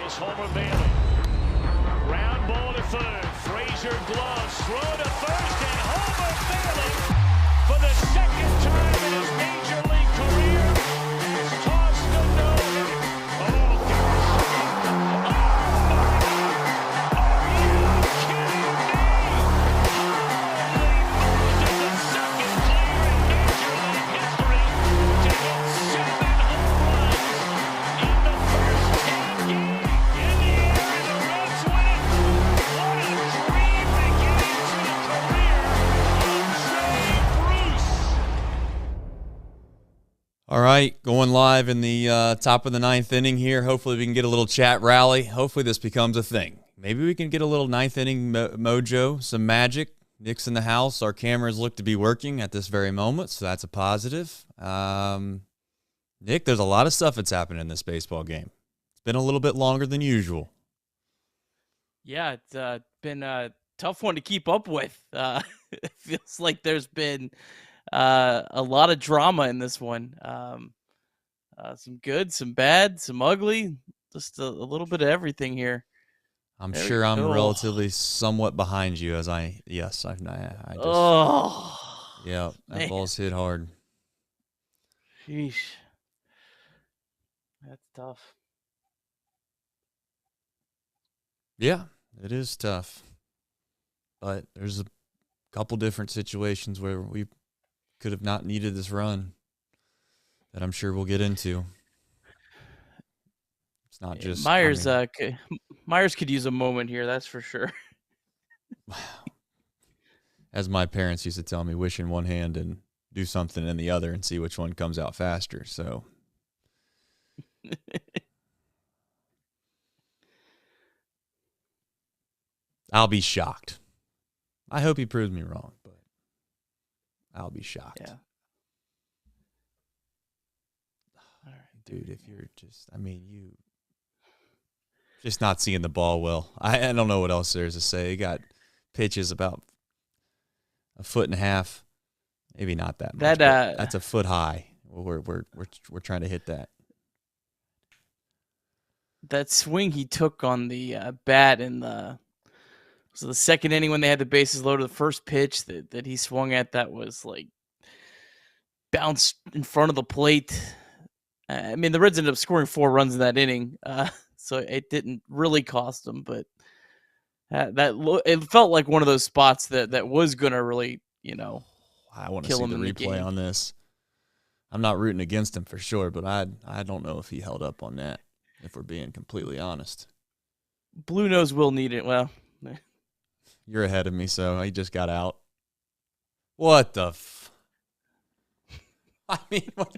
is Homer Bailey. Ground ball to third. Frazier gloves. Throw to first. And Homer Bailey, for the second time in his major league career, has tossed a no-hitter. Oh, gosh. Are you kidding me? Holy Moses, the second player in major league history to hit 7 home runs in the first 10 games. In the air, and the Reds win it. What a dream beginning to the career of Jay Bruce. All right, going live in the top of the ninth inning here. Hopefully we can get a little chat rally. Hopefully this becomes a thing. Maybe we can get a little ninth inning mojo, some magic. Nick's in the house. Our cameras look to be working at this very moment, so that's a positive. Nick, there's a lot of stuff that's happening in this baseball game. It's been a little bit longer than usual. Yeah, it's been a tough one to keep up with. It feels like there's been a lot of drama in this one. Some good, some bad, some ugly, just a little bit of everything here. I'm There sure we I'm go. relatively somewhat behind you as I just, Oh, yeah, that man. ball's hit hard. Sheesh. That's tough. Yeah, it is tough. But there's a couple different situations where we could have not needed this run that I'm sure we'll get into. It's not just Myers. Myers could use a moment here. That's for sure. as my parents used to tell me, wish in one hand and do something in the other and see which one comes out faster. So I'll be shocked. I hope he proves me wrong, but I'll be shocked. Yeah. All right. Dude, if you're you just not seeing the ball well. I don't know what else there is to say. He got pitches about a foot and a half, maybe not that much. But that's a foot high. We're trying to hit that. That swing he took on the bat in the second inning when they had the bases loaded, the first pitch that he swung at, that was like bounced in front of the plate. I mean, the Reds ended up scoring 4 runs in that inning, so it didn't really cost them. But it felt like one of those spots that was gonna really, I want to kill see him the in the replay game. on this. I'm not rooting against him for sure, but I don't know if he held up on that, if we're being completely honest. Blue Nose will need it. Well, You're ahead of me, so he just got out. What the I mean, what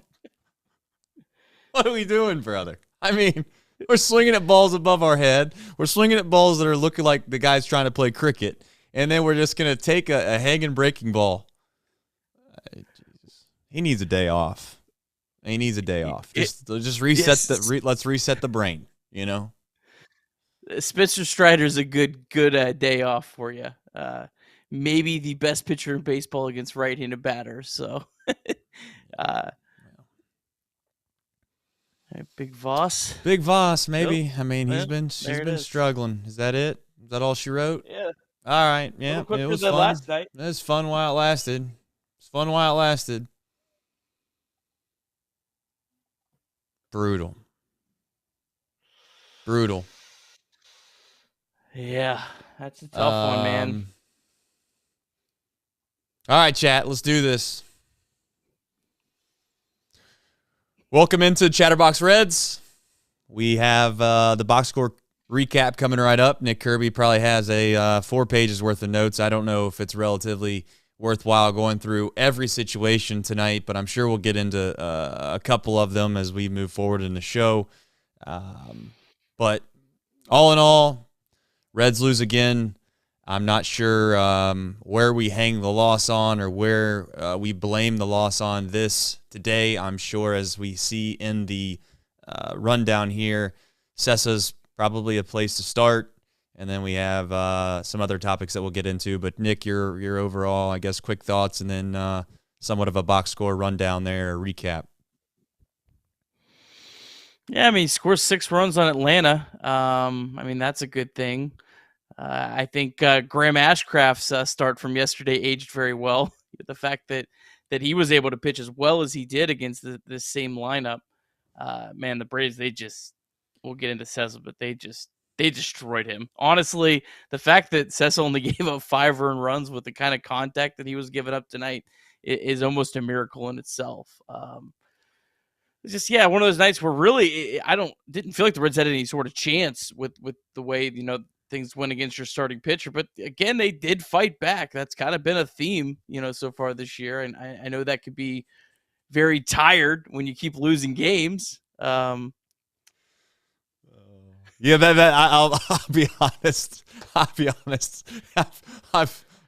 are we doing, brother? I mean, we're swinging at balls above our head. We're swinging at balls that are looking like the guy's trying to play cricket. And then we're just going to take a hanging breaking ball. He needs a day off. He needs a day off. Just reset let's reset the brain, Spencer Strider's a good day off for you. Maybe the best pitcher in baseball against right-handed batters. So, Big Voss. Big Voss, maybe. Nope. I mean, she's been struggling. Is that it? Is that all she wrote? Yeah. All right. Yeah. It was fun. Last night. It was fun while it lasted. Brutal. Yeah, that's a tough one, man. All right, chat. Let's do this. Welcome into Chatterbox Reds. We have the box score recap coming right up. Nick Kirby probably has a 4 pages worth of notes. I don't know if it's relatively worthwhile going through every situation tonight, but I'm sure we'll get into a couple of them as we move forward in the show. But all in all, Reds lose again. I'm not sure where we hang the loss on or where we blame the loss on this today. I'm sure, as we see in the rundown here, Sessa's probably a place to start. And then we have some other topics that we'll get into. But, Nick, your overall, I guess, quick thoughts and then somewhat of a box score rundown there, recap. Yeah, I mean, he scores 6 runs on Atlanta. I mean, that's a good thing. I think Graham Ashcraft's start from yesterday aged very well. The fact that he was able to pitch as well as he did against the same lineup. Man, the Braves, we'll get into Cecil, but they destroyed him. Honestly, the fact that Cecil only gave up 5 earned runs with the kind of contact that he was giving up tonight is almost a miracle in itself. It's just, yeah, one of those nights where really didn't feel like the Reds had any sort of chance with the way, things went against your starting pitcher. But again, they did fight back. That's kind of been a theme, so far this year. And I know that could be very tired when you keep losing games. Yeah, I'll be honest. I'll be honest.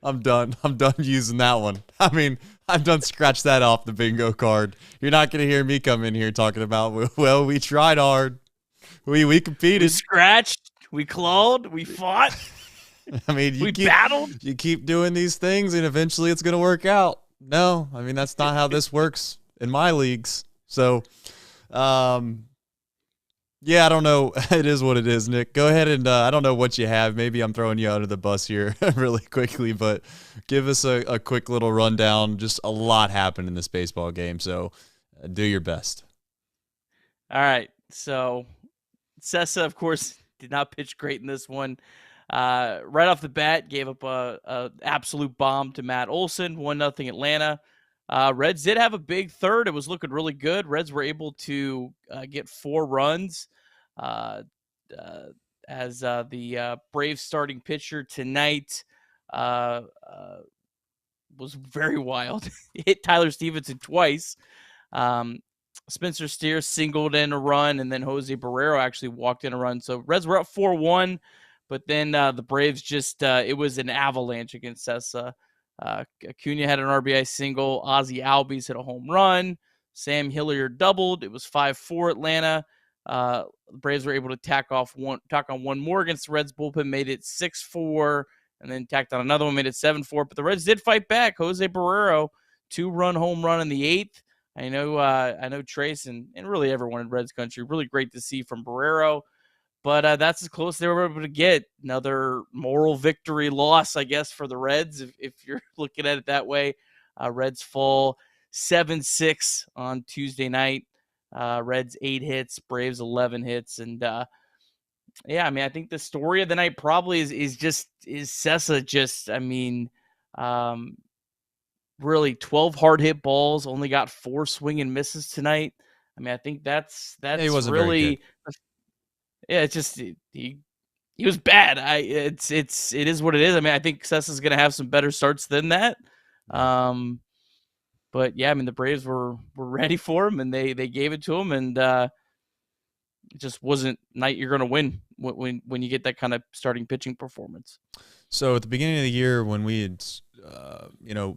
I'm done. I'm done using that one. I mean, I'm done. Scratch that off the bingo card. You're not going to hear me come in here talking about, well, we tried hard. We competed. We scratched. We clawed. We fought. I mean, we battled. You keep doing these things, and eventually it's going to work out. No, I mean, that's not how this works in my leagues. So, yeah, I don't know. It is what it is, Nick. Go ahead and I don't know what you have. Maybe I'm throwing you under the bus here really quickly, but give us a quick little rundown. Just a lot happened in this baseball game, so do your best. All right. So, Cessa, of course, did not pitch great in this one. Right off the bat, gave up a absolute bomb to Matt Olson, 1-0 Atlanta. Reds did have a big third. It was looking really good. Reds were able to get 4 runs as the Braves starting pitcher tonight was very wild. Hit Tyler Stevenson twice. Spencer Steer singled in a run, and then Jose Barrero actually walked in a run. So Reds were up 4-1, but then the Braves just it was an avalanche against Cessa. Acuna had an RBI single. Ozzie Albies hit a home run. Sam Hilliard doubled. It was 5-4 Atlanta. The Braves were able to tack on one more against the Reds bullpen, made it 6-4, and then tacked on another one, made it 7-4. But the Reds did fight back. Jose Barrero, 2-run home run in the 8th. I know Trace and really everyone in Reds country, really great to see from Barrero. But that's as close as they were able to get. Another moral victory loss, I guess, for the Reds, if you're looking at it that way. Reds fall 7-6 on Tuesday night. Reds 8 hits, Braves 11 hits. And, yeah, I mean, I think the story of the night probably is Cessa just, I mean, really 12 hard hit balls, only got 4 swing and misses tonight. I mean, I think that's he wasn't really very good. Yeah, it's just he was bad. It is what it is. I mean, I think Cessa's going to have some better starts than that. But yeah, I mean, the Braves were ready for him, and they gave it to him, and it just wasn't night you're going to win when you get that kind of starting pitching performance. So at the beginning of the year, when we had,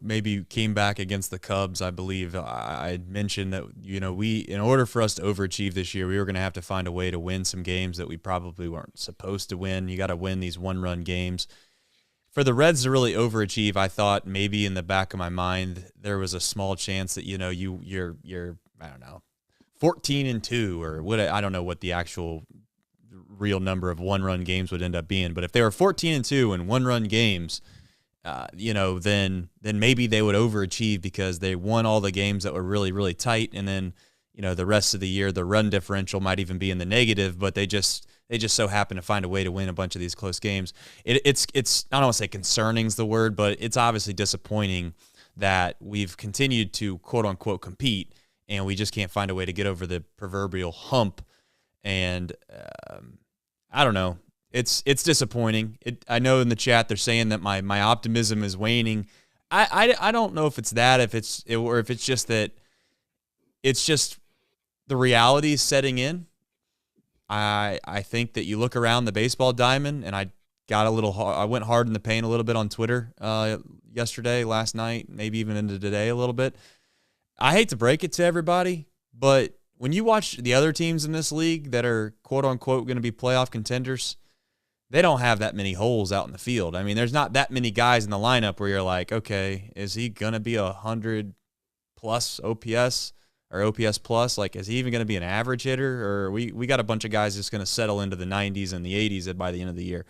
maybe came back against the Cubs, I believe I had mentioned that, in order for us to overachieve this year, we were going to have to find a way to win some games that we probably weren't supposed to win. You got to win these one-run games. For the Reds to really overachieve, I thought maybe in the back of my mind there was a small chance that you're I don't know, 14-2 or what, I don't know what the actual real number of one-run games would end up being. But if they were 14-2 in one-run games, then maybe they would overachieve because they won all the games that were really, really tight. And then, the rest of the year, the run differential might even be in the negative, but they just so happen to find a way to win a bunch of these close games. It's I don't want to say concerning is the word, but it's obviously disappointing that we've continued to quote unquote compete and we just can't find a way to get over the proverbial hump. And I don't know. It's disappointing. I know in the chat they're saying that my optimism is waning. I don't know if it's that, or if it's just that it's just the reality is setting in. I think that you look around the baseball diamond, and I went hard in the paint a little bit on Twitter yesterday, last night, maybe even into today a little bit. I hate to break it to everybody, but when you watch the other teams in this league that are quote-unquote going to be playoff contenders, they don't have that many holes out in the field. I mean, there's not that many guys in the lineup where you're like, okay, is he going to be 100-plus OPS? or OPS plus? Like, is he even going to be an average hitter? Or we got a bunch of guys just going to settle into the 90s and the 80s by the end of the year.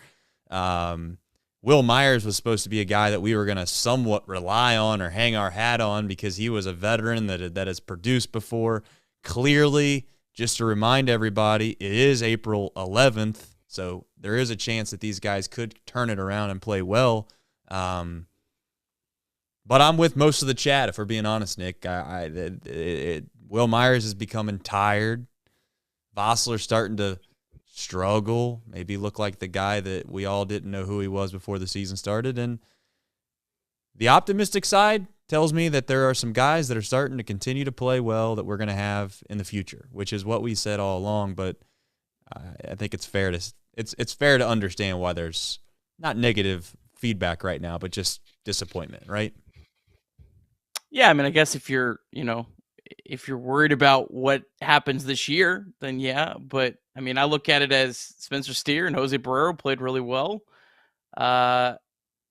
Will Myers was supposed to be a guy that we were going to somewhat rely on or hang our hat on because he was a veteran that has produced before. Clearly, just to remind everybody, it is April 11th, so there is a chance that these guys could turn it around and play well. But I'm with most of the chat, if we're being honest, Nick. Will Myers is becoming tired. Vossler's starting to struggle, maybe look like the guy that we all didn't know who he was before the season started. And the optimistic side tells me that there are some guys that are starting to continue to play well that we're going to have in the future, which is what we said all along. But I think it's fair to understand why there's not negative feedback right now, but just disappointment, right? Yeah, I mean, I guess if you're worried about what happens this year, then yeah. But I mean, I look at it as Spencer Steer and Jose Barrero played really well.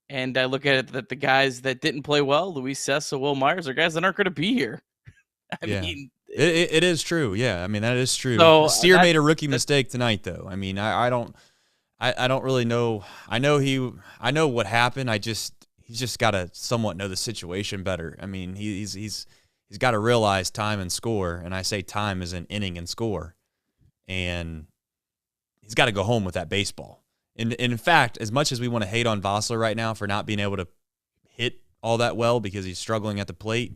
And I look at it that the guys that didn't play well, Luis Cessa, Will Myers, are guys that aren't going to be here. I mean, it is true. Yeah, I mean, that is true. So Steer made a rookie mistake tonight, though. I mean, I don't really know. I know what happened. He's just got to somewhat know the situation better. I mean, he's got to realize time and score, and I say time is an inning and score, and he's got to go home with that baseball. And in fact, as much as we want to hate on Vossler right now for not being able to hit all that well because he's struggling at the plate,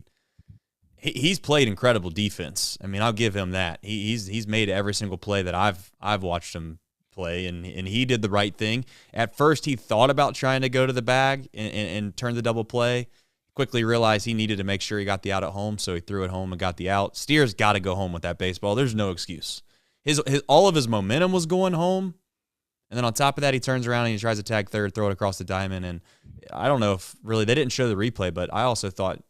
he's played incredible defense. I mean, I'll give him that. He's made every single play that I've watched him play, and he did the right thing. At first, he thought about trying to go to the bag and turn the double play. Quickly realized he needed to make sure he got the out at home, so he threw it home and got the out. Steer's got to go home with that baseball. There's no excuse. All of his momentum was going home. And then on top of that, he turns around and he tries to tag third, throw it across the diamond. And I don't know if really they didn't show the replay, but I also thought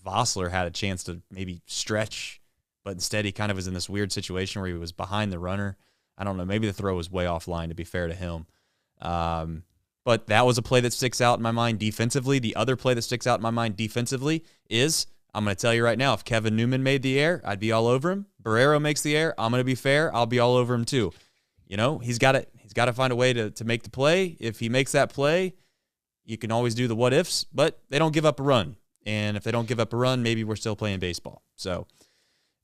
Vossler had a chance to maybe stretch, but instead he kind of was in this weird situation where he was behind the runner. I don't know. Maybe the throw was way offline, to be fair to him. But that was a play that sticks out in my mind defensively. The other play that sticks out in my mind defensively is, I'm going to tell you right now, if Kevin Newman made the error, I'd be all over him. Barrero makes the error, I'm going to be fair. I'll be all over him too. You know, he's got to find a way to make the play. If he makes that play, you can always do the what ifs, but they don't give up a run. And if they don't give up a run, maybe we're still playing baseball. So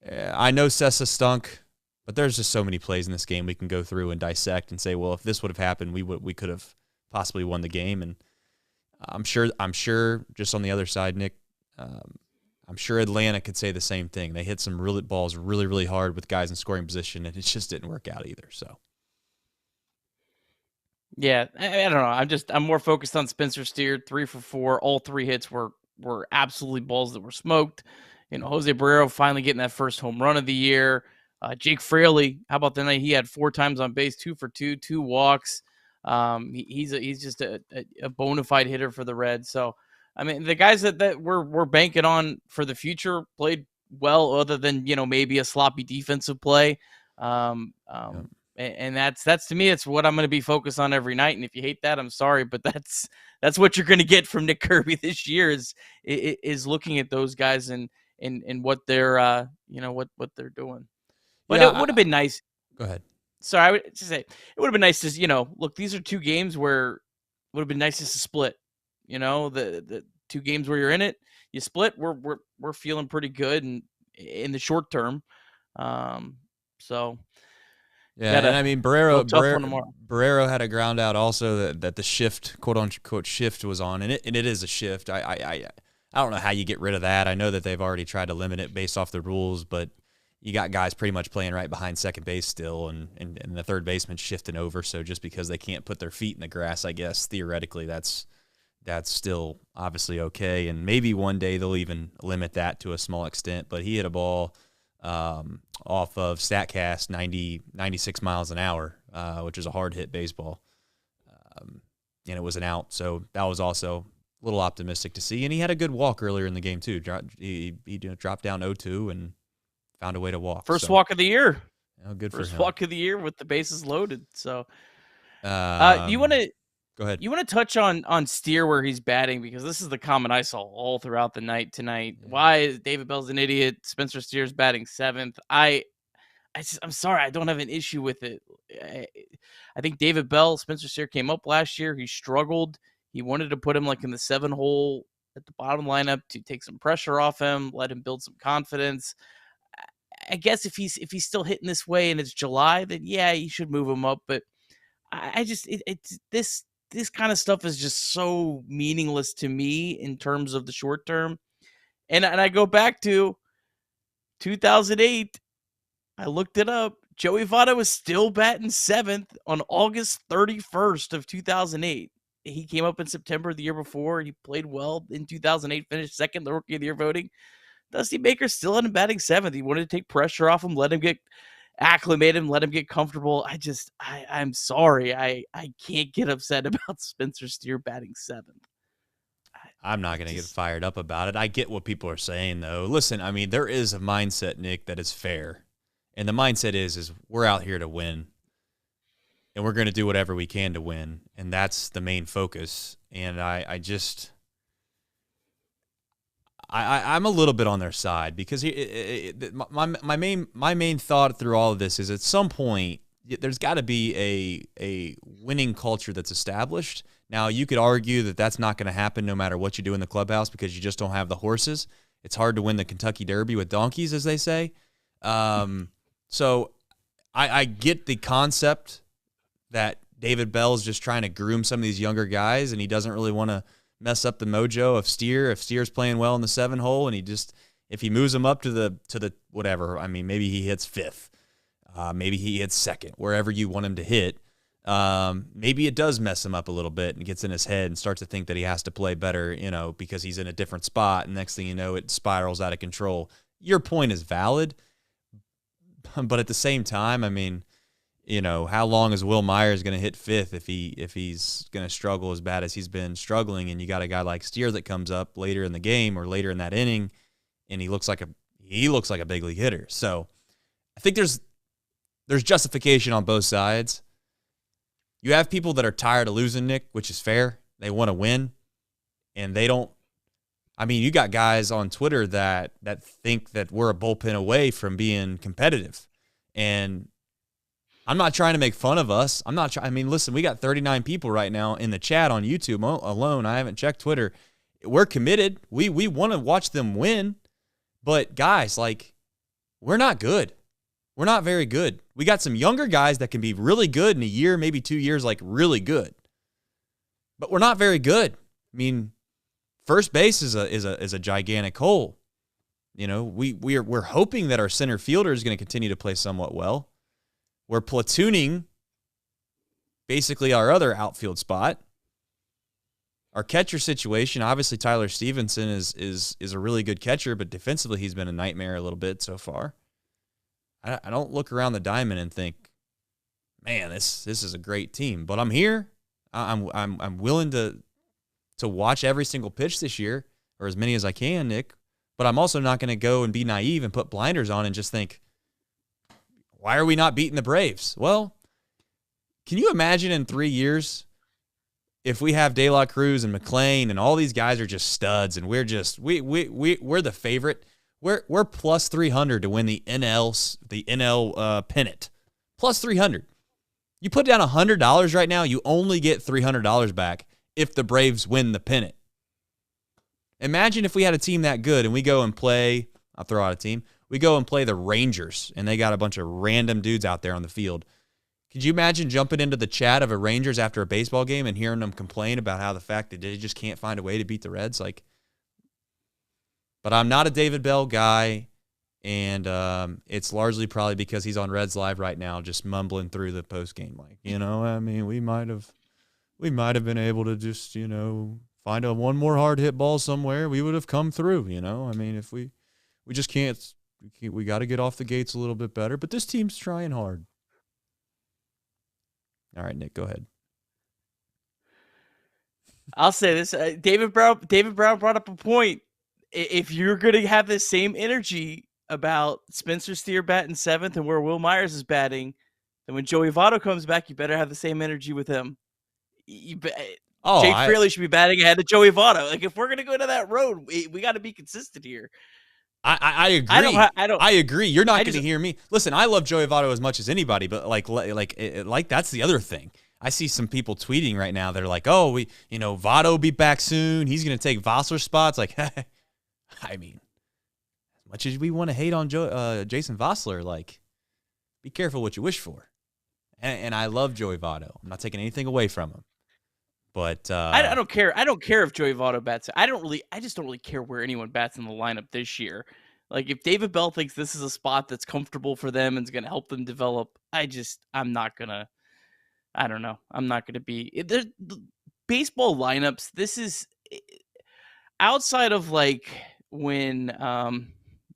I know Cessa stunk, but there's just so many plays in this game we can go through and dissect and say, well, if this would have happened, we could have possibly won the game. And I'm sure just on the other side, Nick, I'm sure Atlanta could say the same thing. They hit some balls really, really hard with guys in scoring position, and it just didn't work out either. So. Yeah, I don't know. I'm more focused on Spencer Steer, 3 for 4. All 3 hits were absolutely balls that were smoked. You know, Jose Barrero finally getting that first home run of the year. Jake Fraley, how about the night he had 4 times on base, 2 for 2, 2 walks. He's just a bona fide hitter for the Reds. So, I mean, the guys that we're banking on for the future played well, other than, you know, maybe a sloppy defensive play. And that's to me, it's what I'm going to be focused on every night. And if you hate that, I'm sorry, but that's what you're going to get from Nick Kirby this year is looking at those guys and what they're what they're doing. But it would have been nice. Go ahead. Sorry, I would just say it would have been nice to, you know, look, these are 2 games where it would have been nice just to split. You know, the 2 games where you're in it, you split. We're feeling pretty good and in the short term. So. Yeah, and I mean, Barrero had a ground out also that the shift, quote unquote shift, was on, and it is a shift. I don't know how you get rid of that. I know that they've already tried to limit it based off the rules, but you got guys pretty much playing right behind second base still, and the third baseman shifting over. So just because they can't put their feet in the grass, I guess theoretically that's still obviously okay, and maybe one day they'll even limit that to a small extent. But he hit a ball off of StatCast 96 miles an hour, which is a hard hit baseball, and it was an out. So that was also a little optimistic to see. And he had a good walk earlier in the game too. He dropped down 0-2 and found a way to walk. First walk of the year. Oh, good for him. First walk of the year with the bases loaded. So you want to Go ahead. You want to touch on Steer where he's batting, because this is the comment I saw all throughout the night tonight. Yeah. Why is David Bell's an idiot? Spencer Steer's batting 7th. I'm sorry, I don't have an issue with it. I think David Bell, Spencer Steer came up last year. He struggled. He wanted to put him like in the 7 hole at the bottom lineup to take some pressure off him, let him build some confidence. I guess if he's still hitting this way and it's July, then yeah, you should move him up. But it's this kind of stuff is just so meaningless to me in terms of the short term. And I go back to 2008. I looked it up. Joey Votto was still batting 7th on August 31st of 2008. He came up in September the year before. He played well in 2008, finished second the Rookie of the Year voting. Dusty Baker still had him batting 7th. He wanted to take pressure off him, let him get acclimated, let him get comfortable. I'm sorry. I can't get upset about Spencer Steer batting 7th. I'm not going to get fired up about it. I get what people are saying, though. Listen, I mean, there is a mindset, Nick, that is fair. And the mindset is we're out here to win. And we're going to do whatever we can to win. And that's the main focus. And I'm a little bit on their side, because my main thought through all of this is at some point there's got to be a winning culture that's established. Now, you could argue that that's not going to happen no matter what you do in the clubhouse, because you just don't have the horses. It's hard to win the Kentucky Derby with donkeys, as they say. So I get the concept that David Bell is just trying to groom some of these younger guys, and he doesn't really want to mess up the mojo of Steer. If Steer's playing well in the 7 hole, and if he moves him up to the whatever, I mean, maybe he hits 5th, maybe he hits 2nd, wherever you want him to hit. Maybe it does mess him up a little bit and gets in his head and starts to think that he has to play better, because he's in a different spot. And next thing you know, it spirals out of control. Your point is valid, but at the same time, I mean, how long is Will Myers going to hit 5th if he's going to struggle as bad as he's been struggling? And you got a guy like Steer that comes up later in the game or later in that inning, and he looks like a big league hitter. So I think there's justification on both sides. You have people that are tired of losing, Nick, which is fair. They want to win, and they don't. I mean, you got guys on Twitter that think that we're a bullpen away from being competitive, and I'm not trying to make fun of us. I mean, listen, we got 39 people right now in the chat on YouTube alone. I haven't checked Twitter. We're committed. We want to watch them win. But guys, we're not good. We're not very good. We got some younger guys that can be really good in a year, maybe 2 years, really good. But we're not very good. I mean, first base is a gigantic hole. We're hoping that our center fielder is going to continue to play somewhat well. We're platooning basically our other outfield spot. Our catcher situation, obviously Tyler Stevenson is a really good catcher, but defensively he's been a nightmare a little bit so far. I don't look around the diamond and think, man, this is a great team. But I'm here. I'm willing to watch every single pitch this year, or as many as I can, Nick. But I'm also not going to go and be naive and put blinders on and just think, why are we not beating the Braves? Well, can you imagine in 3 years if we have De La Cruz and McClain and all these guys are just studs and we're the favorite? We're plus 300 to win the NL pennant. Plus 300. You put down $100 right now, you only get $300 back if the Braves win the pennant. Imagine if we had a team that good and we go and play, I'll throw out a team, we go and play the Rangers, and they got a bunch of random dudes out there on the field. Could you imagine jumping into the chat of a Rangers after a baseball game and hearing them complain about how the fact that they just can't find a way to beat the Reds? But I'm not a David Bell guy, and it's largely probably because he's on Reds Live right now just mumbling through the postgame. I mean, we might have been able to just, find one more hard hit ball somewhere. We would have come through, I mean, if we just can't. We got to get off the gates a little bit better, but this team's trying hard. All right, Nick, go ahead. I'll say this. David Brown brought up a point. If you're going to have this same energy about Spencer Steer batting 7th and where Will Myers is batting, then when Joey Votto comes back, you better have the same energy with him. Oh, Jake Fraley should be batting ahead of Joey Votto. Like, if we're gonna go to that road, we got to be consistent here. I agree. I agree. You're not going to hear me. Listen, I love Joey Votto as much as anybody, but like that's the other thing. I see some people tweeting right now. They're like, "Oh, Votto will be back soon. He's going to take Vossler's spots." Like, I mean, as much as we want to hate on Jason Vossler, like, be careful what you wish for. And I love Joey Votto. I'm not taking anything away from him. But I don't care. I don't care if Joey Votto bats. I just don't really care where anyone bats in the lineup this year. Like, if David Bell thinks this is a spot that's comfortable for them and is going to help them develop, I'm not gonna. I don't know. I'm not gonna be. There's baseball lineups. This is outside of like when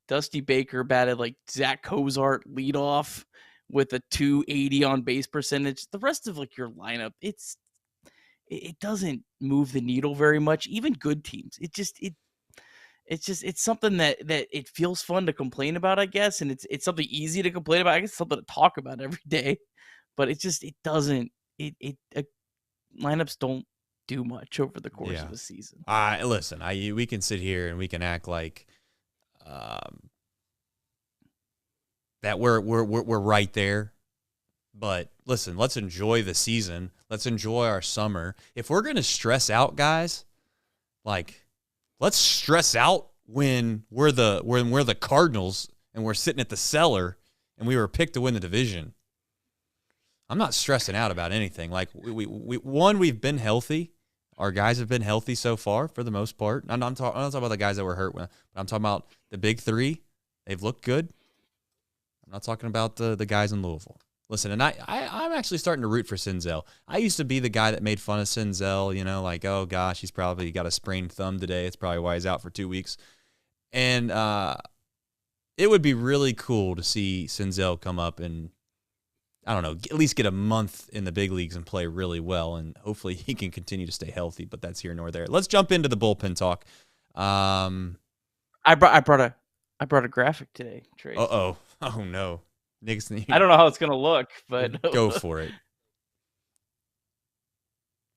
Dusty Baker batted like Zach Cozart leadoff with a 280 on base percentage. The rest of like your lineup, it doesn't move the needle very much. Even good teams, it's something that it feels fun to complain about, I guess, and it's something easy to complain about. I guess something to talk about every day, but it doesn't. Lineups don't do much over the course of a season. Listen, we can sit here and we can act like that we're right there. But listen, let's enjoy the season. Let's enjoy our summer. If we're going to stress out, guys, like, let's stress out when we're the Cardinals and we're sitting at the cellar and we were picked to win the division. I'm not stressing out about anything. Like, we've been healthy. Our guys have been healthy so far for the most part. I'm not talking about the guys that were hurt, but I'm talking about the big three. They've looked good. I'm not talking about the guys in Louisville. Listen, and I'm actually starting to root for Senzel. I used to be the guy that made fun of Senzel, like, oh, gosh, he's probably got a sprained thumb today. It's probably why he's out for 2 weeks. And it would be really cool to see Senzel come up and, I don't know, at least get a month in the big leagues and play really well, and hopefully he can continue to stay healthy, but that's here nor there. Let's jump into the bullpen talk. I brought a graphic today, Trace. Oh no. Nick's, I don't know how it's going to look, but go for it.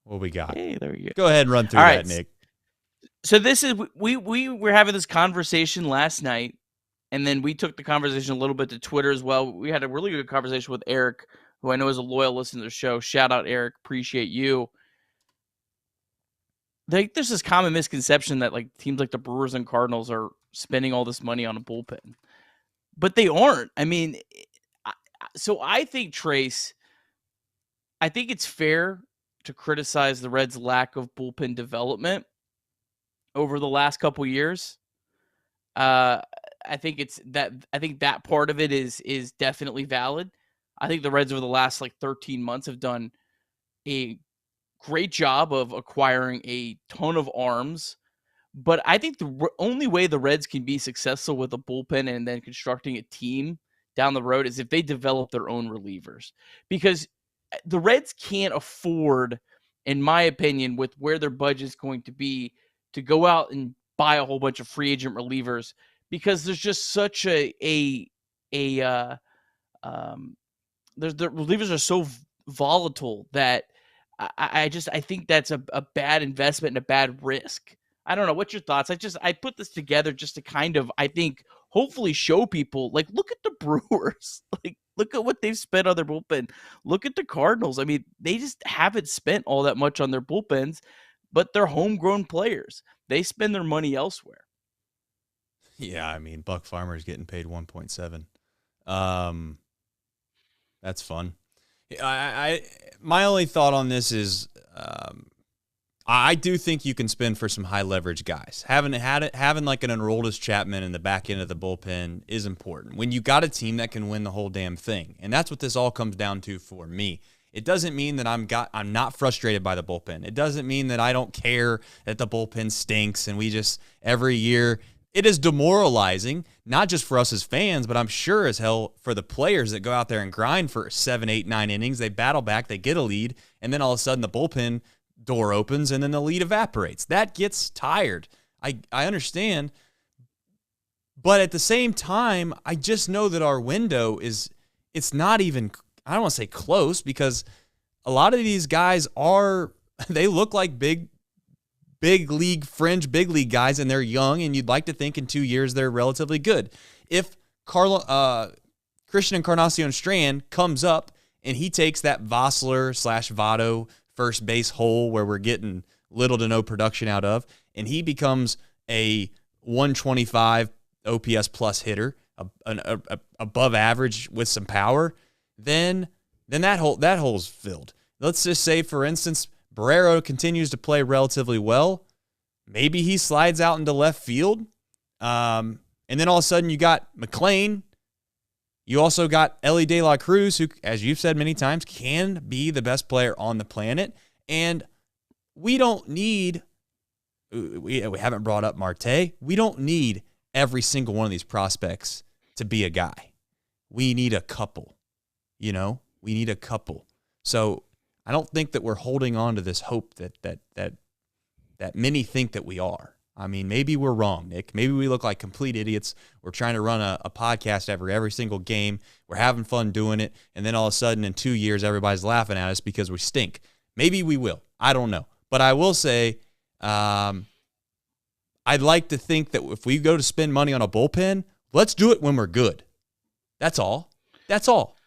What we got? Hey, there we go. Go ahead and run through that, Nick. So this is we were having this conversation last night, and then we took the conversation a little bit to Twitter as well. We had a really good conversation with Eric, who I know is a loyal listener to the show. Shout out, Eric. Appreciate you. There's this common misconception that like teams like the Brewers and Cardinals are spending all this money on a bullpen, but they aren't. I mean, so I think, Trace, I think it's fair to criticize the Reds' lack of bullpen development over the last couple years. I think that part of it is definitely valid. I think the Reds over the last like 13 months have done a great job of acquiring a ton of arms, but I think the only way the Reds can be successful with a bullpen and then constructing a team down the road is if they develop their own relievers, because the Reds can't afford, in my opinion, with where their budget is going to be, to go out and buy a whole bunch of free agent relievers, because there's just such the relievers are so volatile that I think that's a bad investment and a bad risk. I don't know. What's your thoughts? I put this together just to kind of, I think, hopefully show people, like, look at the Brewers. Like, look at what they've spent on their bullpen. Look at the Cardinals. I mean, they just haven't spent all that much on their bullpens, but they're homegrown players. They spend their money elsewhere. Yeah, I mean, Buck Farmer's getting paid 1.7. That's fun. My only thought on this is, I do think you can spend for some high leverage guys. Having like an Aroldis Chapman in the back end of the bullpen is important when you got a team that can win the whole damn thing, and that's what this all comes down to for me. It doesn't mean that I'm not frustrated by the bullpen. It doesn't mean that I don't care that the bullpen stinks and we just every year. It is demoralizing, not just for us as fans, but I'm sure as hell for the players that go out there and grind for 7, 8, 9 innings. They battle back, they get a lead, and then all of a sudden the bullpen door opens and then the lead evaporates. That gets tired. I understand. But at the same time, I just know that our window it's not even, I don't want to say close, because a lot of these guys are they look like big league, fringe big league guys, and they're young, and you'd like to think in 2 years they're relatively good. If Christian Encarnacion Strand comes up and he takes that Vossler/Votto first base hole where we're getting little to no production out of, and he becomes a 125 OPS plus hitter, above average with some power, then that hole's filled. Let's just say, for instance, Barrero continues to play relatively well. Maybe he slides out into left field. And then all of a sudden you got McClain. You also got Ellie De La Cruz, who, as you've said many times, can be the best player on the planet. And we don't need, we haven't brought up Marte. We don't need every single one of these prospects to be a guy. We need a couple, we need a couple. So I don't think that we're holding on to this hope that many think that we are. I mean, maybe we're wrong, Nick. Maybe we look like complete idiots. We're trying to run a podcast every single game. We're having fun doing it. And then all of a sudden in 2 years, everybody's laughing at us because we stink. Maybe we will. I don't know. But I will say, I'd like to think that if we go to spend money on a bullpen, let's do it when we're good. That's all. That's all.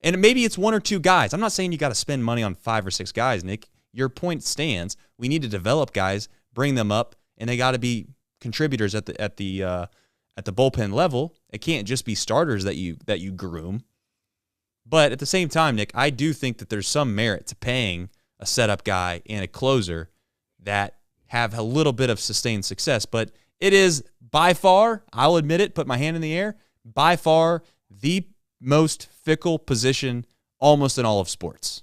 And maybe it's one or two guys. I'm not saying you got to spend money on 5 or 6 guys, Nick. Your point stands. We need to develop guys, bring them up, and they got to be contributors at the bullpen level. It can't just be starters that you groom. But at the same time, Nick, I do think that there's some merit to paying a setup guy and a closer that have a little bit of sustained success. But it is by far, I'll admit it, put my hand in the air, by far the most fickle position almost in all of sports.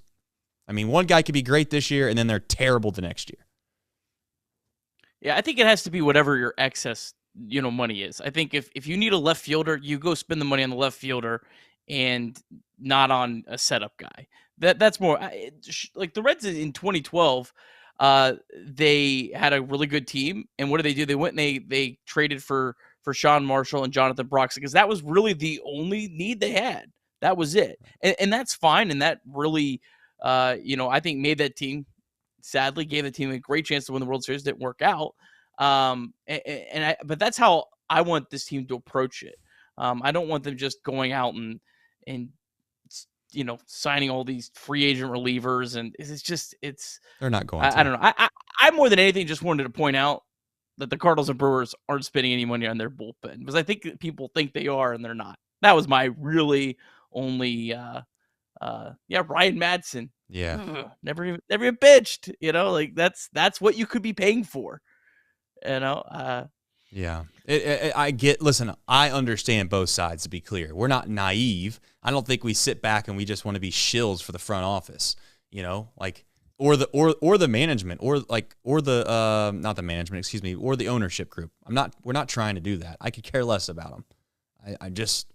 I mean, one guy could be great this year and then they're terrible the next year. Yeah, I think it has to be whatever your excess, money is. I think if you need a left fielder, you go spend the money on the left fielder and not on a setup guy. That's more like the Reds in 2012. They had a really good team, and what did they do? They went and they traded for Sean Marshall and Jonathan Broxton because that was really the only need they had. That was it, and that's fine. And that really, I think made that team. Sadly, gave the team a great chance to win the World Series. Didn't work out. But that's how I want this team to approach it. I don't want them just going out and signing all these free agent relievers, and they're not going. I don't know. I more than anything just wanted to point out that the Cardinals and Brewers aren't spending any money on their bullpen because I think people think they are and they're not. That was my really only. Ryan Madsen. Yeah. Never even pitched, like that's what you could be paying for, Yeah. Listen, I understand both sides, to be clear. We're not naive. I don't think we sit back and we just want to be shills for the front office, or the management or the not the management, excuse me, or the ownership group. We're not trying to do that. I could care less about them. I'm just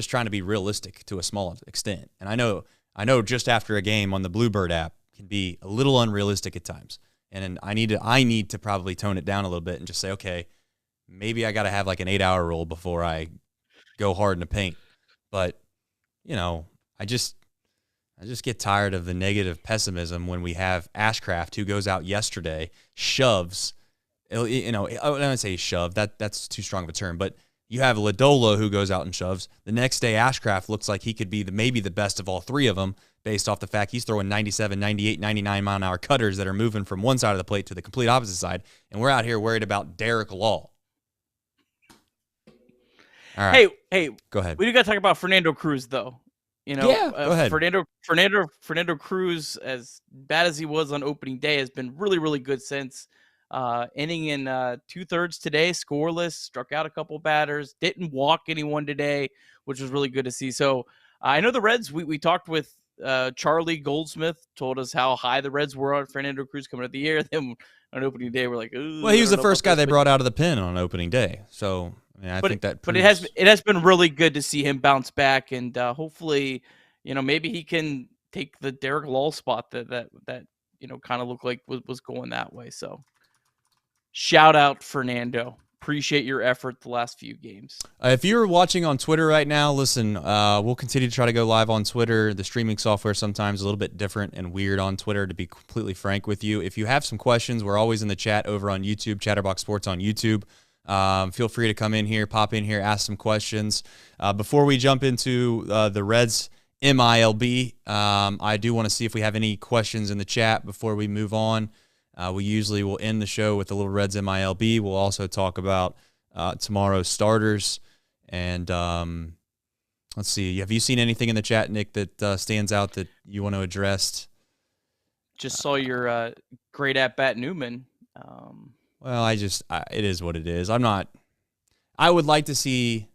trying to be realistic to a small extent. And I know just after a game on the Bluebird app can be a little unrealistic at times. And I need to probably tone it down a little bit and just say, okay, maybe I got to have like an 8-hour rule before I go hard in the paint. But, I just get tired of the negative pessimism when we have Ashcraft, who goes out yesterday, shoves, I don't say shove, that's too strong of a term, but you have Ladola who goes out and shoves. The next day, Ashcraft looks like he could be maybe the best of all three of them based off the fact he's throwing 97, 98, 99 mile-an-hour cutters that are moving from one side of the plate to the complete opposite side, and we're out here worried about Derek Law. All right. Hey, go ahead. We do got to talk about Fernando Cruz, though. Go ahead. Fernando Cruz, as bad as he was on opening day, has been really, really good since. Inning in 2/3 today, scoreless, struck out a couple batters, didn't walk anyone today, which was really good to see. So I know the Reds, we talked with Charlie Goldsmith, told us how high the Reds were on Fernando Cruz coming out the year. Then on opening day, we're like, ooh. Well, he was the first guy they brought out of the pen on opening day. So I think that proves... But it has been really good to see him bounce back, and hopefully, maybe he can take the Derek Law spot that kind of looked like was going that way. So shout out Fernando. appreciate your effort the last few games. If you're watching on Twitter right now, listen, we'll continue to try to go live on Twitter. The streaming software sometimes a little bit different and weird on Twitter, to be completely frank with you. If you have some questions, we're always in the chat over on YouTube, Chatterbox Sports on YouTube. Feel free to come in here, pop in here, ask some questions. Before we jump into the Reds MILB, I do want to see if we have any questions in the chat before we move on. We usually will end the show with a little Reds MILB. We'll also talk about tomorrow's starters. And let's see. Have you seen anything in the chat, Nick, that stands out that you want to address? Just saw your great at-bat Newman. Well, it is what it is. I would like to see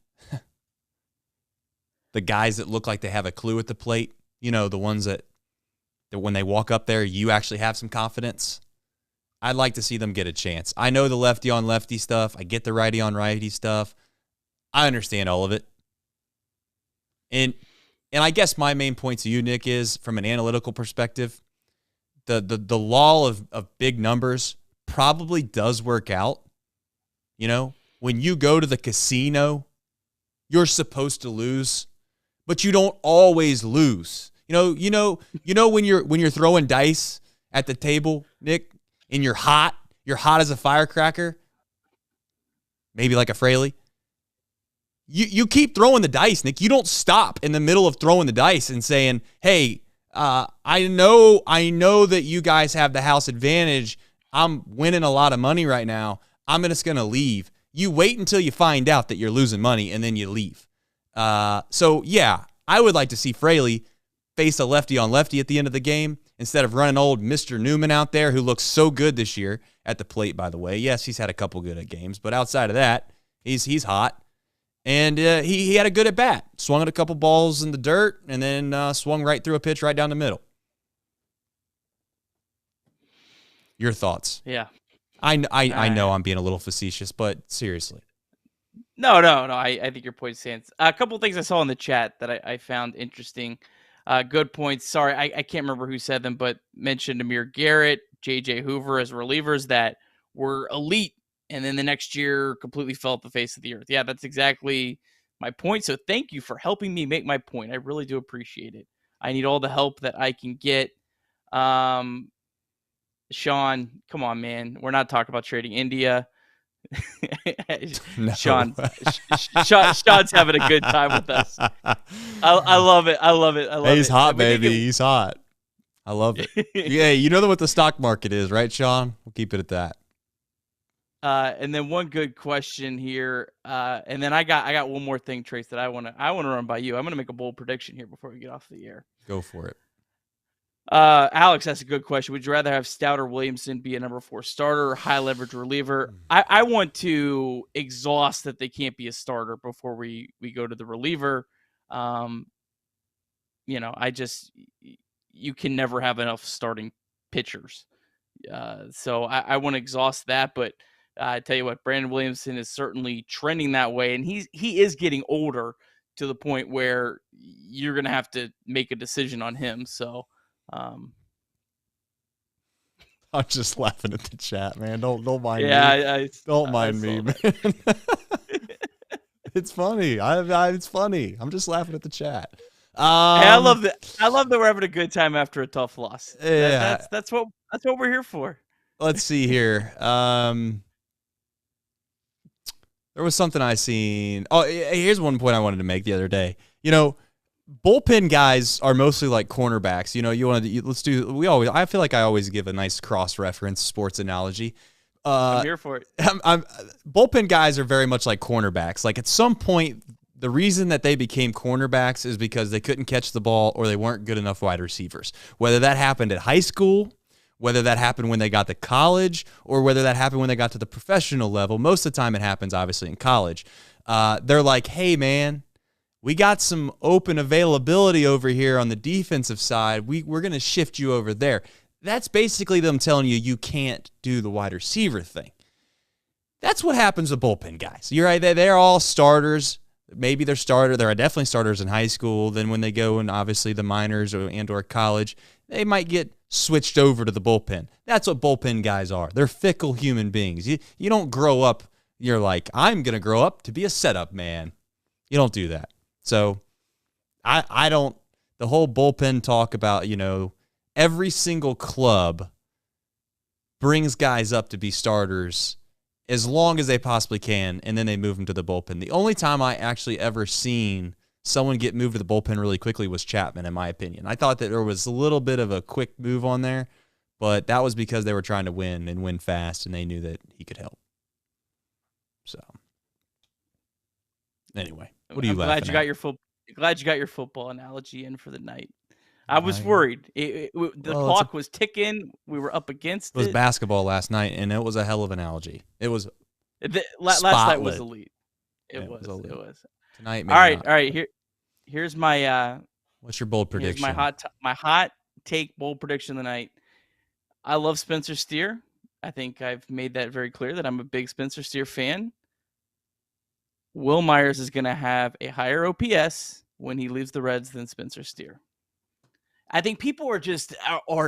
the guys that look like they have a clue at the plate, the ones that when they walk up there, you actually have some confidence. I'd like to see them get a chance. I know the lefty on lefty stuff. I get the righty on righty stuff. I understand all of it. And I guess my main point to you, Nick, is from an analytical perspective, the law of big numbers probably does work out. When you go to the casino, you're supposed to lose, but you don't always lose. When you're throwing dice at the table, Nick, and you're hot as a firecracker, maybe like a Fraley. You keep throwing the dice, Nick. You don't stop in the middle of throwing the dice and saying, "Hey, I know that you guys have the house advantage. I'm winning a lot of money right now. I'm just going to leave." You wait until you find out that you're losing money, and then you leave. So, yeah, I would like to see Fraley face a lefty on lefty at the end of the game instead of running old Mr. Newman out there, who looks so good this year at the plate, by the way. Yes, he's had a couple good games, but outside of that, he's hot. And he had a good at-bat. Swung at a couple balls in the dirt and then swung right through a pitch right down the middle. Your thoughts? Yeah. I know I'm being a little facetious, but seriously. No. I think your point stands. A couple things I saw in the chat that I found interesting. Good points. Sorry, I can't remember who said them, but mentioned Amir Garrett, J.J. Hoover as relievers that were elite, and then the next year completely fell off the face of the earth. Yeah, that's exactly my point. So thank you for helping me make my point. I really do appreciate it. I need all the help that I can get. Sean, come on, man. We're not talking about trading India. No. Sean's having a good time with us. I love it. He's hot, baby. He's hot. I love it. Yeah, you know what the stock market is, right, Sean? We'll keep it at that. And then one good question here, and then I got one more thing, Trace, that I want to run by you. I'm going to make a bold prediction here before we get off the air. Go for it. Alex, that's a good question. Would you rather have Stout or Williamson be a number 4 starter or high leverage reliever? I want to exhaust that they can't be a starter before we go to the reliever. You can never have enough starting pitchers. So I want to exhaust that, but I tell you what, Brandon Williamson is certainly trending that way, and he is getting older to the point where you're going to have to make a decision on him. So. I'm just laughing at the chat, man. Don't mind me. Don't mind me, man. It's funny. It's funny. I'm just laughing at the chat. Hey, I love that. I love that we're having a good time after a tough loss. Yeah, that's what we're here for. Let's see here. There was something I seen. Oh, here's one point I wanted to make the other day. Bullpen guys are mostly like cornerbacks. I feel like I always give a nice cross-reference sports analogy. I'm here for it. Bullpen guys are very much like cornerbacks. Like at some point, the reason that they became cornerbacks is because they couldn't catch the ball or they weren't good enough wide receivers. Whether that happened at high school, whether that happened when they got to college, or whether that happened when they got to the professional level, most of the time it happens obviously in college. They're like, hey, man, we got some open availability over here on the defensive side. We're going to shift you over there. That's basically them telling you can't do the wide receiver thing. That's what happens with bullpen guys. You're right. They're all starters. Maybe they're definitely starters in high school. Then when they go in obviously the minors or college, they might get switched over to the bullpen. That's what bullpen guys are. They're fickle human beings. You don't grow up you're like, I'm going to grow up to be a setup man. You don't do that. So I don't, the whole bullpen talk about, every single club brings guys up to be starters as long as they possibly can, and then they move them to the bullpen. The only time I actually ever seen someone get moved to the bullpen really quickly was Chapman, in my opinion. I thought that there was a little bit of a quick move on there, but that was because they were trying to win and win fast, and they knew that he could help. So, anyway, what are you laughing at? Glad you got your football analogy in for the night. I was worried. The clock was ticking. We were up against it. It was basketball last night, and it was a hell of an analogy. It was last night was elite. It was. Tonight, maybe all right, not. all right. Here's my. What's your bold prediction? Here's my hot take bold prediction of the night. I love Spencer Steer. I think I've made that very clear that I'm a big Spencer Steer fan. Will Myers is going to have a higher OPS when he leaves the Reds than Spencer Steer. I think people are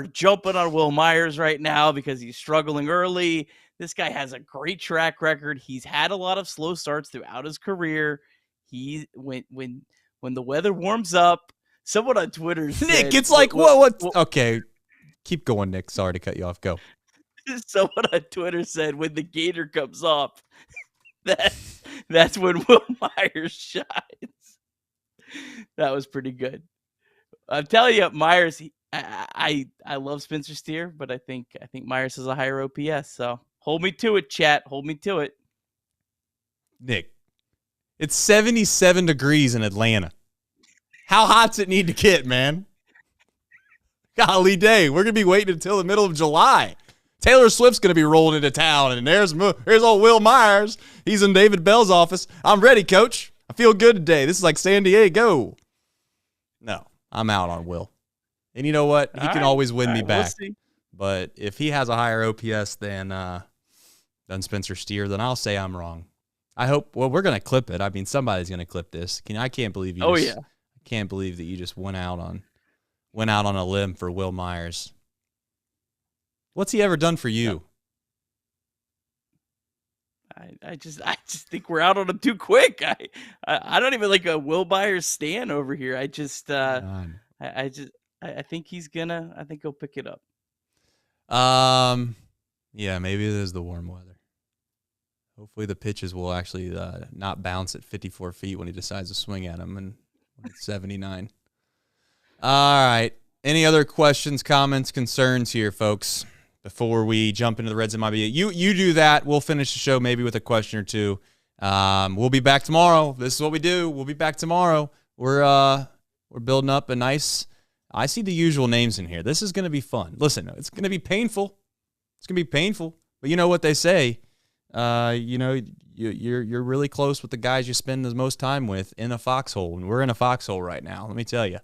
jumping on Will Myers right now because he's struggling early. This guy has a great track record. He's had a lot of slow starts throughout his career. When the weather warms up, someone on Twitter said, Nick, it's like what? Okay, keep going, Nick. Sorry to cut you off. Go. Someone on Twitter said when the gator comes off, that's when Will Myers shines. That was pretty good. I'm telling you, Myers. I love Spencer Steer, but I think Myers has a higher OPS. So hold me to it, chat. Hold me to it. Nick, it's 77 degrees in Atlanta. How hot's it need to get, man? Golly day, we're gonna be waiting until the middle of July. Taylor Swift's gonna be rolling into town, and there's old Will Myers. He's in David Bell's office. I'm ready, coach. I feel good today. This is like San Diego. No, I'm out on Will. And you know what? He can always win me back. We'll see. But if he has a higher OPS than Spencer Steer, then I'll say I'm wrong. I hope. Well, we're gonna clip it. I mean, somebody's gonna clip this. I can't believe you. I can't believe that you just went out on a limb for Will Myers. What's he ever done for you? I just think we're out on him too quick. I don't even like a Will Myers stan over here. I think he'll pick it up. Yeah, maybe it is the warm weather. Hopefully the pitches will actually not bounce at 54 feet when he decides to swing at them and when it's 79. All right. Any other questions, comments, concerns here, folks, before we jump into the Reds and MLB? You do that. We'll finish the show maybe with a question or two. We'll be back tomorrow. This is what we do. We'll be back tomorrow. We're building up a nice. I see the usual names in here. This is going to be fun. Listen, it's going to be painful. It's going to be painful. But you know what they say. You're really close with the guys you spend the most time with in a foxhole, and we're in a foxhole right now. Let me tell you,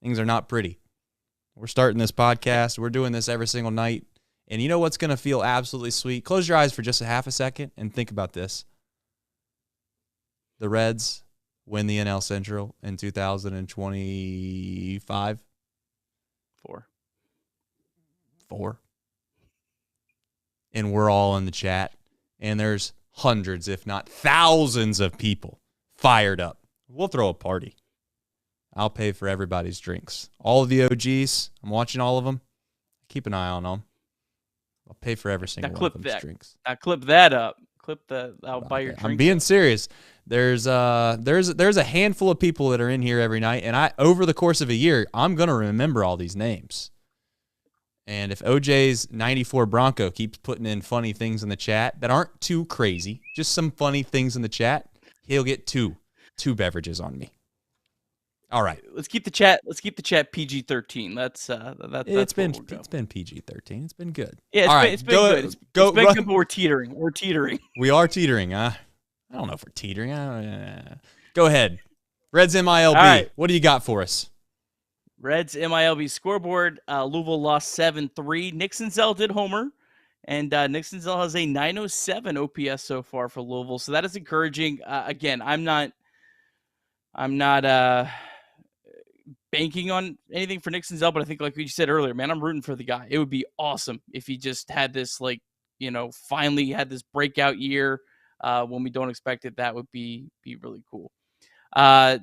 things are not pretty. We're starting this podcast. We're doing this every single night, and you know what's going to feel absolutely sweet? Close your eyes for just a half a second and think about this. The Reds win the NL Central in 2025. 4. And we're all in the chat. And there's hundreds, if not thousands of people fired up. We'll throw a party. I'll pay for everybody's drinks. All of the OGs, I'm watching all of them. Keep an eye on them. I'll pay for every single one of them's drinks. Now clip that up. I'll buy your drink. I'm being serious. There's a handful of people that are in here every night, and over the course of a year, I'm gonna remember all these names. And if OJ's 94 Bronco keeps putting in funny things in the chat that aren't too crazy, just some funny things in the chat, he'll get two beverages on me. All right. Let's keep the chat PG-13. That's it's been PG-13. It's been good. Yeah, it's been good. It's been good, but we're teetering. We are teetering. I don't know if we're teetering. Go ahead. Reds MILB. Right. What do you got for us? Reds MILB scoreboard. Louisville lost 7-3. Nick Senzel did homer, and Nick Senzel has a 907 OPS so far for Louisville, so that is encouraging. Again, I'm not banking on anything for Nick Senzel, but I think, like you said earlier, man, I'm rooting for the guy. It would be awesome if he just had this, finally had this breakout year. when we don't expect it, that would be really cool. Votto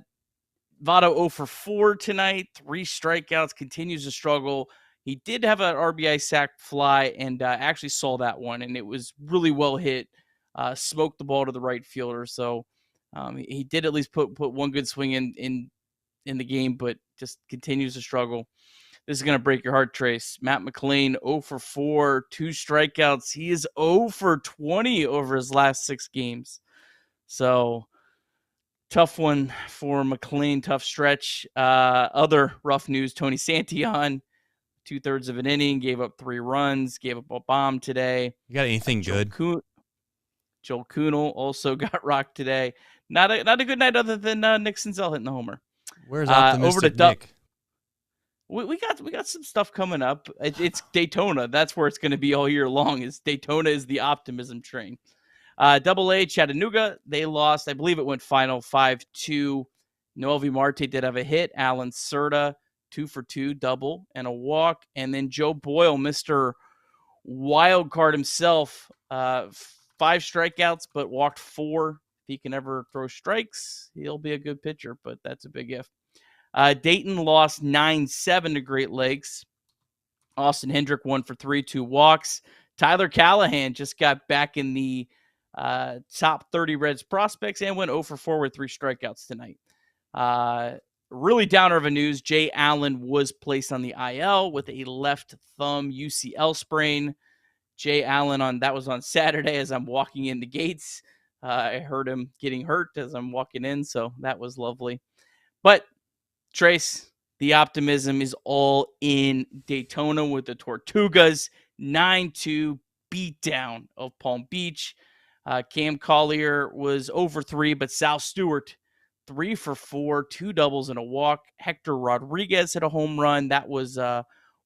0 for 4 tonight, 3 strikeouts, continues to struggle. He did have an RBI sac fly, and actually saw that one, and it was really well hit. Smoked the ball to the right fielder, so he did at least put one good swing in the game, but just continues to struggle. This is going to break your heart, Trace. Matt McLain 0 for 4, 2 strikeouts. He is 0 for 20 over his last 6 games. So tough one for McLean, tough stretch. Other rough news, Tony Santillan, 2/3 of an inning, gave up 3 runs, gave up a bomb today. You got anything good? Joel Kuhnel also got rocked today. Not a good night other than Nick Senzel hitting the homer. Where's optimistic Nick? We got some stuff coming up. It's Daytona. That's where it's going to be all year long. Is Daytona is the optimism train. Double A, Chattanooga, they lost. I believe it went final 5-2. Noelvi Marte did have a hit. Alan Cerda, 2 for 2, double and a walk. And then Joe Boyle, Mr. Wild Card himself, 5 strikeouts, but walked 4. If he can ever throw strikes, he'll be a good pitcher, but that's a big if. Dayton lost 9-7 to Great Lakes. Austin Hendrick 1 for 3, 2 walks. Tyler Callahan just got back in the top 30 Reds prospects and went 0 for 4 with 3 strikeouts tonight. Really downer of a news. Jay Allen was placed on the IL with a left thumb UCL sprain. Jay Allen that was on Saturday as I'm walking in the gates. I heard him getting hurt as I'm walking in, so that was lovely. But Trace, the optimism is all in Daytona with the Tortugas. 9-2 beatdown of Palm Beach. Cam Collier was over 3, but Sal Stewart 3 for 4, 2 doubles and a walk. Hector Rodriguez hit a home run. That was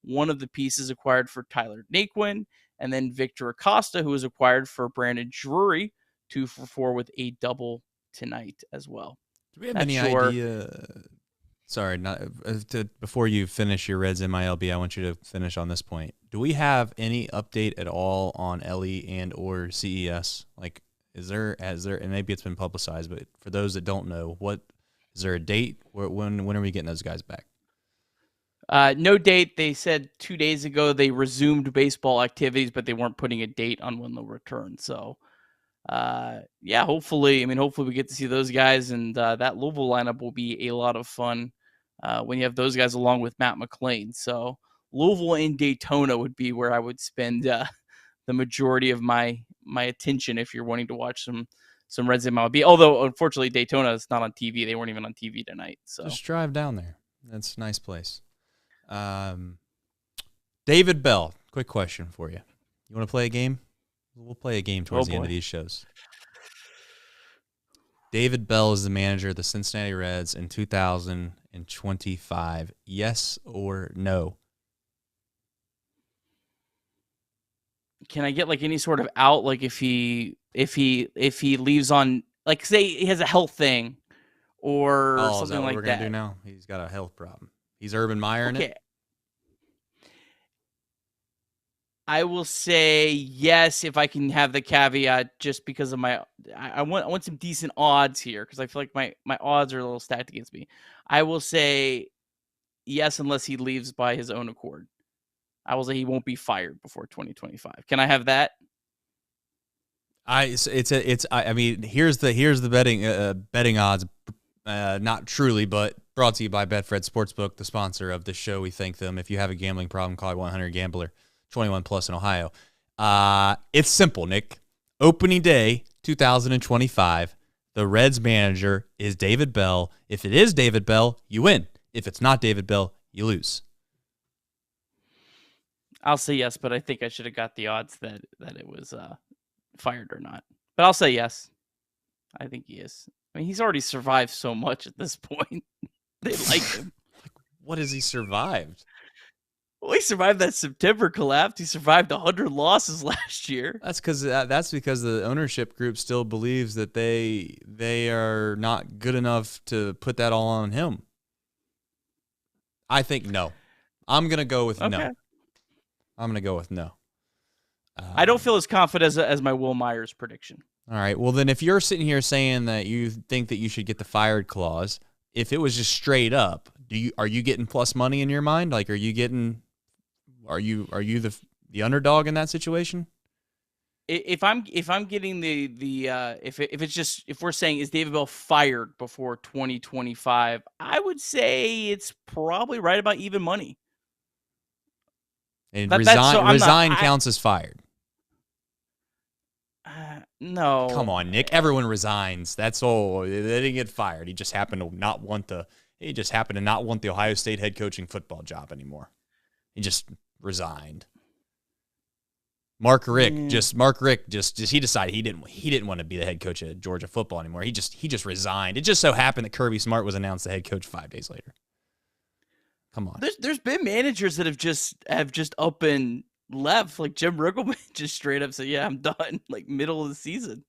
one of the pieces acquired for Tyler Naquin. And then Victor Acosta, who was acquired for Brandon Drury, 2 for 4 with a double tonight as well. Do we have any idea? Sorry, before you finish your Reds MILB, I want you to finish on this point. Do we have any update at all on Ellie and or CES? Like, is there, and maybe it's been publicized, but for those that don't know, is there a date? When are we getting those guys back? No date. They said 2 days ago they resumed baseball activities, but they weren't putting a date on when they'll return. So, hopefully we get to see those guys, and that Louisville lineup will be a lot of fun when you have those guys along with Matt McLain. So Louisville and Daytona would be where I would spend the majority of my attention if you're wanting to watch some Reds MLB. Although unfortunately Daytona is not on TV. They weren't even on TV tonight. So just drive down there. That's a nice place. David Bell, quick question for you. You want to play a game? We'll play a game towards the end of these shows. David Bell is the manager of the Cincinnati Reds in 2025. Yes or no? Can I get like any sort of out? Like if he leaves on, like say he has a health thing or something is that what like we're that. Gonna do now? He's got a health problem. He's Urban Meyer in it. I will say yes if I can have the caveat, just because of I want some decent odds here, because I feel like my odds are a little stacked against me. I will say yes unless he leaves by his own accord. I will say he won't be fired before 2025. Can I have that? Here's the betting odds. Not truly, but brought to you by Betfred Sportsbook, the sponsor of this show. We thank them. If you have a gambling problem, call 1-800-GAMBLER. 21 plus in Ohio. It's simple, Nick. Opening day 2025. The Reds manager is David Bell. If it is David Bell, you win. If it's not David Bell, you lose. I'll say yes, but I think I should have got the odds that it was fired or not. But I'll say yes. I think he is. I mean, he's already survived so much at this point. They like him. What has he survived? Well, he survived that September collapse. He survived 100 losses last year. That's because the ownership group still believes that they are not good enough to put that all on him. I think no. I'm gonna go with no. I'm gonna go with no. I don't feel as confident as my Will Myers prediction. All right. Well, then if you're sitting here saying that you think that you should get the fired clause, if it was just straight up, are you getting plus money in your mind? Like, are you the underdog in that situation? If I'm getting if we're saying is David Bell fired before 2025, I would say it's probably right about even money. And So resign counts as fired. No. Come on, Nick. Everyone resigns. That's all. They didn't get fired. He just happened to not want the Ohio State head coaching football job anymore. He just resigned. Mark Richt he decided he didn't want to be the head coach of Georgia football anymore. He just resigned. It just so happened that Kirby Smart was announced the head coach 5 days later. Come on. There's been managers that have just up and left, like Jim Riggleman just straight up said, "Yeah, I'm done." Like middle of the season.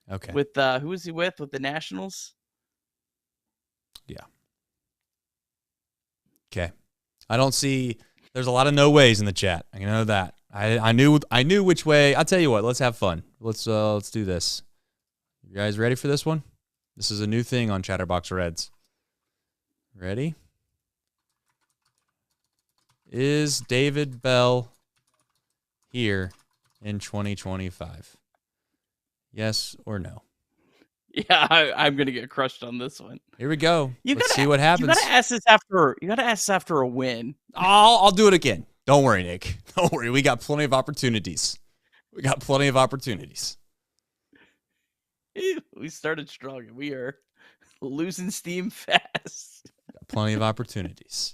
Okay. With who was he with? With the Nationals? Yeah. Okay. I don't see. There's a lot of no ways in the chat. I know that. I knew which way. I'll tell you what. Let's have fun. Let's do this. You guys ready for this one? This is a new thing on Chatterbox Reds. Ready? Is David Bell here in 2025? Yes or no? Yeah, I'm gonna get crushed on this one. Here we go. Let's see what happens. You gotta ask this after a win. I'll do it again. Don't worry, Nick. Don't worry. We got plenty of opportunities. We started strong and we are losing steam fast. Got plenty of opportunities.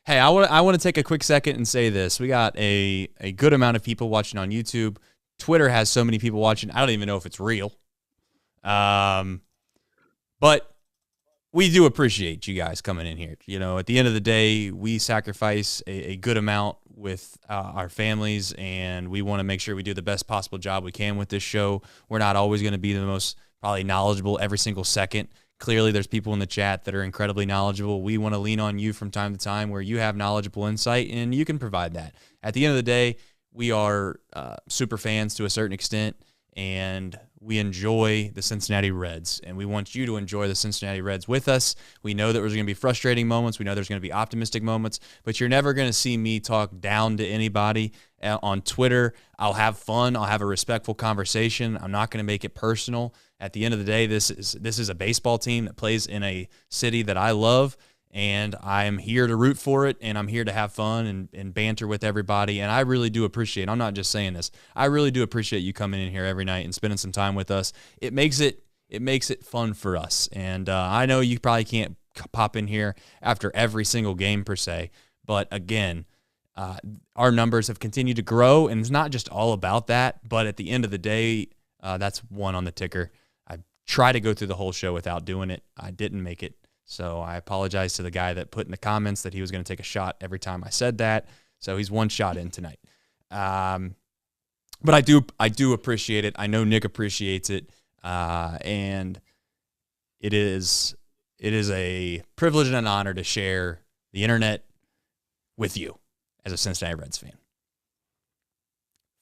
Hey, I want to take a quick second and say this. We got a good amount of people watching on YouTube. Twitter has so many people watching. I don't even know if it's real. But we do appreciate you guys coming in here. You know, at the end of the day, we sacrifice a good amount with our families, and we want to make sure we do the best possible job we can with this show. We're not always going to be the most probably knowledgeable every single second. Clearly, there's people in the chat that are incredibly knowledgeable. We want to lean on you from time to time where you have knowledgeable insight, and you can provide that. At the end of the day, we are super fans to a certain extent, and we enjoy the Cincinnati Reds, and we want you to enjoy the Cincinnati Reds with us. We know that there's going to be frustrating moments. We know there's going to be optimistic moments, but you're never going to see me talk down to anybody on Twitter. I'll have fun. I'll have a respectful conversation. I'm not going to make it personal. At the end of the day, this is a baseball team that plays in a city that I love, and I'm here to root for it, and I'm here to have fun and banter with everybody, and I really do appreciate, I'm not just saying this, I really do appreciate you coming in here every night and spending some time with us. It makes it fun for us, and I know you probably can't pop in here after every single game per se, but again, our numbers have continued to grow, and it's not just all about that, but at the end of the day, that's one on the ticker. I tried to go through the whole show without doing it. I didn't make it. So I apologize to the guy that put in the comments that he was going to take a shot every time I said that. So he's one shot in tonight. But I do appreciate it. I know Nick appreciates it. And it is a privilege and an honor to share the internet with you as a Cincinnati Reds fan.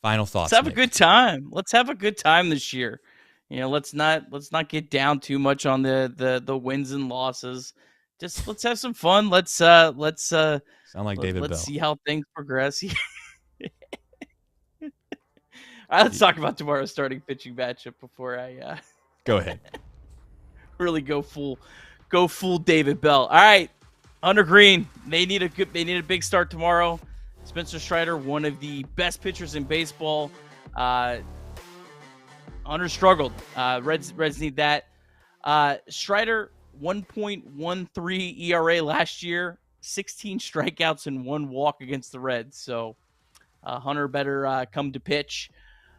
Final thoughts. Let's have Nick. a good time. Let's have a good time this year. You know, let's not get down too much on the wins and losses. Just let's have some fun. Let's sound like David Bell. Let's see how things progress. All right, let's talk about tomorrow's starting pitching matchup before I Go ahead. really go full David Bell. All right, Hunter Green. They need a big start tomorrow. Spencer Strider, one of the best pitchers in baseball. Hunter struggled. Reds need that. Strider, 1.13 ERA last year, 16 strikeouts and 1 walk against the Reds. So Hunter better come to pitch.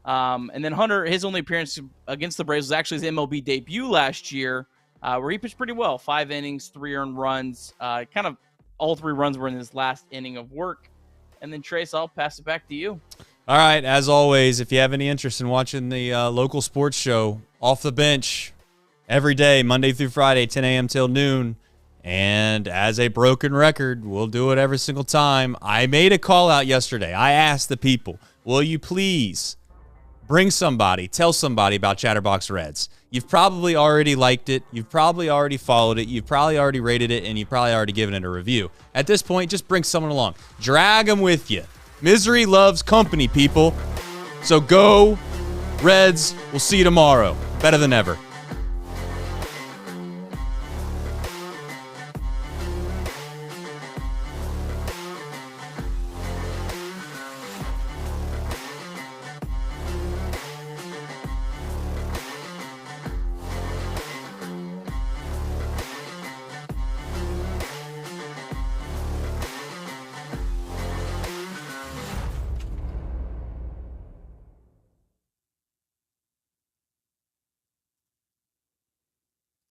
And then Hunter, his only appearance against the Braves was actually his MLB debut last year, where he pitched pretty well. 5 innings, 3 earned runs. Kind of all 3 runs were in his last inning of work. And then, Trace, I'll pass it back to you. All right, as always, if you have any interest in watching the local sports show, Off the Bench, every day, Monday through Friday, 10 a.m. till noon. And as a broken record, we'll do it every single time. I made a call out yesterday. I asked the people, will you please Bring somebody. Tell somebody about Chatterbox Reds. You've probably already liked it. You've probably already followed it. You've probably already rated it, and you've probably already given it a review. At this point, just bring someone along. Drag them with you. Misery loves company, people. So go, Reds. We'll see you tomorrow. Better than ever.